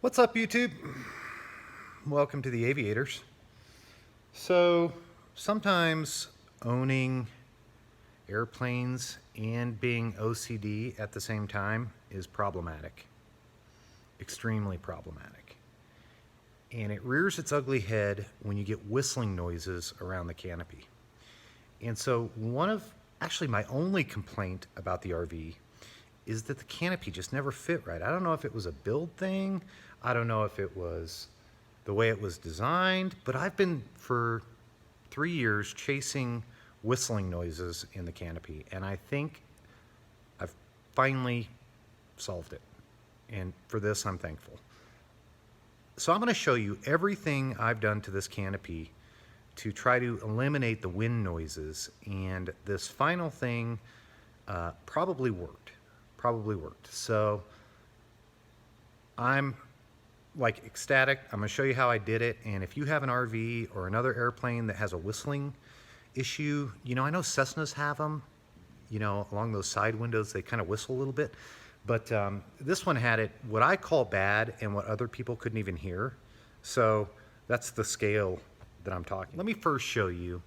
What's up, YouTube? Welcome to the Aviators. So sometimes owning airplanes and being OCD at the same time is problematic, extremely problematic. And it rears its ugly head when you get whistling noises around the canopy. And so actually my only complaint about the RV is that the canopy just never fit right. I don't know if it was a build thing. I don't know if it was the way it was designed, but I've been for 3 years chasing whistling noises in the canopy, and I think I've finally solved it. And for this, I'm thankful. So I'm going to show you everything I've done to this canopy to try to eliminate the wind noises, and this final thing probably worked. So I'm like ecstatic. I'm going to show you how I did it, and if you have an RV or another airplane that has a whistling issue, I know Cessnas have them, along those side windows, they kind of whistle a little bit, but this one had it what I call bad and what other people couldn't even hear. So that's the scale that I'm talking. Let me first show you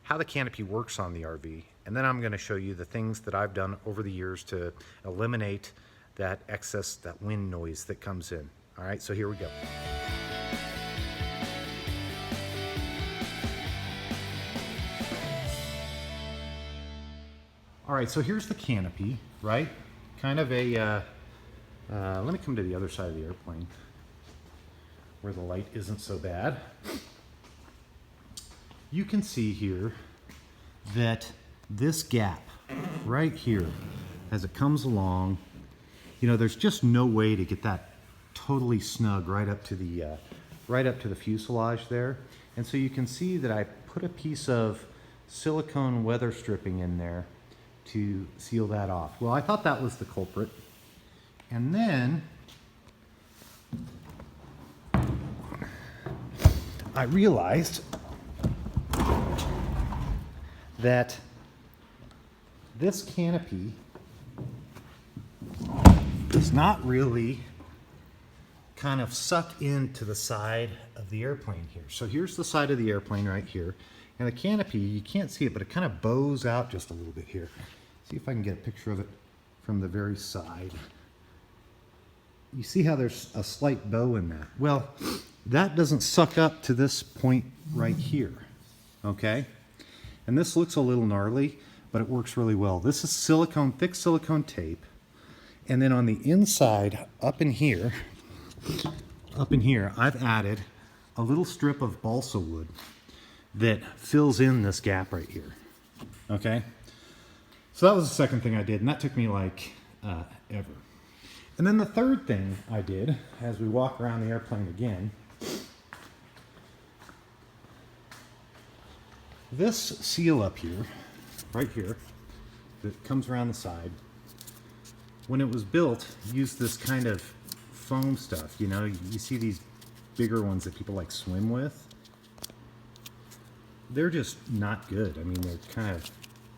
how the canopy works on the RV, and then I'm going to show you the things that I've done over the years to eliminate that excess, that wind noise that comes in. All right, so here we go. All right, so here's the canopy, right? Kind of a, let me come to the other side of the airplane where the light isn't so bad. You can see here that this gap right here, as it comes along, there's just no way to get that totally snug right up to the fuselage there. And so you can see that I put a piece of silicone weather stripping in there to seal that off. Well, I thought that was the culprit. And then I realized that this canopy does not really kind of suck into the side of the airplane here. So here's the side of the airplane right here. And the canopy, you can't see it, but it kind of bows out just a little bit here. See if I can get a picture of it from the very side. You see how there's a slight bow in that? Well, that doesn't suck up to this point right here, okay? And this looks a little gnarly, but it works really well. This is silicone, thick silicone tape. And then on the inside, up in here, I've added a little strip of balsa wood that fills in this gap right here, okay? So that was the second thing I did, and that took me like ever. And then the third thing I did, as we walk around the airplane again, this seal up here, right here, that comes around the side, when it was built, used this kind of foam stuff. You see these bigger ones that people like swim with. They're just not good. I mean, they're kind of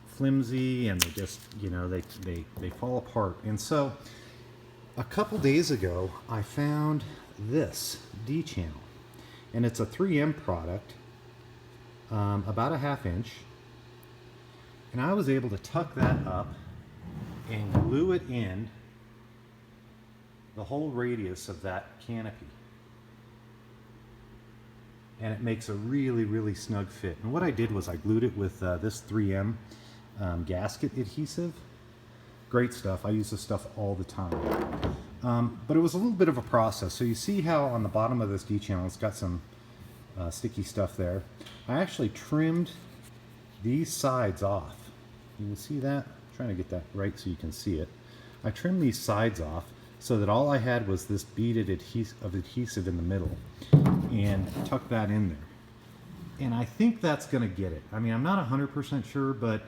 flimsy, and they just, they fall apart. And so a couple days ago, I found this D-channel, and it's a 3M product, about a 1/2 inch, and I was able to tuck that up and glue it in the whole radius of that canopy. And it makes a really, really snug fit. And what I did was I glued it with this 3M gasket adhesive. Great stuff. I use this stuff all the time. But it was a little bit of a process. So you see how on the bottom of this D-channel it's got some sticky stuff there. I actually trimmed these sides off. You can see that? I'm trying to get that right so you can see it. I trimmed these sides off so that all I had was this beaded adhesive in the middle, and tuck that in there. And I think that's going to get it. I mean, I'm not 100% sure, but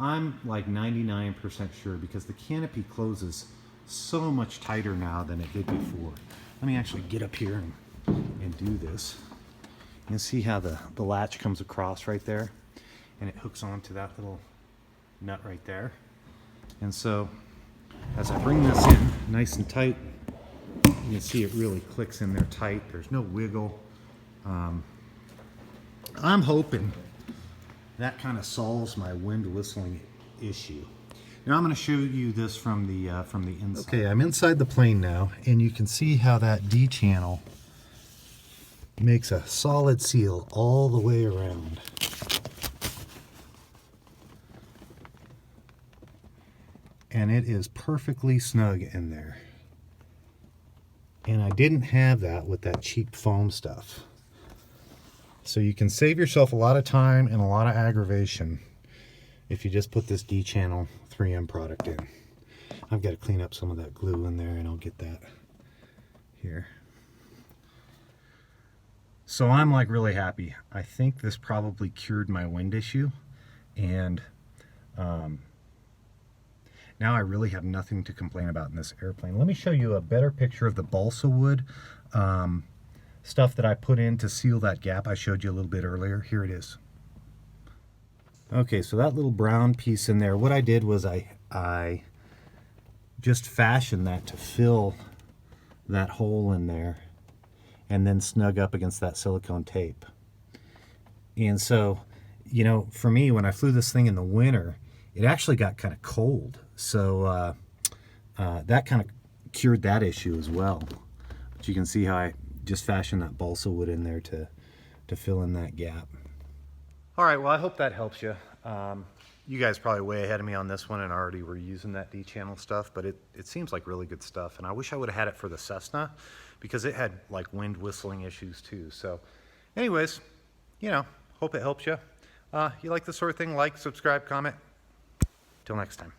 I'm like 99% sure, because the canopy closes so much tighter now than it did before. Let me actually get up here and do this. You can see how the latch comes across right there, and it hooks onto that little nut right there. And so as I bring this in nice and tight, You can see it really clicks in there tight. There's no wiggle. I'm hoping that kind of solves my wind whistling issue. Now I'm going to show you this from the inside. Okay, I'm inside the plane now, and you can see how that D channel makes a solid seal all the way around. And it is perfectly snug in there. And I didn't have that with that cheap foam stuff. So you can save yourself a lot of time and a lot of aggravation if you just put this D-channel 3M product in. I've got to clean up some of that glue in there, and I'll get that here. So I'm like really happy. I think this probably cured my wind issue, and now I really have nothing to complain about in this airplane. Let me show you a better picture of the balsa wood stuff that I put in to seal that gap I showed you a little bit earlier. Here it is. Okay, so that little brown piece in there, what I did was I just fashioned that to fill that hole in there and then snug up against that silicone tape. And so, you know, for me, when I flew this thing in the winter, it actually got kind of cold. So that kind of cured that issue as well. But you can see how I just fashioned that balsa wood in there to fill in that gap. All right, well, I hope that helps you. You guys probably way ahead of me on this one and already were using that D-channel stuff, but it seems like really good stuff. And I wish I would have had it for the Cessna because it had like wind whistling issues too. So anyways, you know, hope it helps you. You like this sort of thing, like, subscribe, comment. Till next time.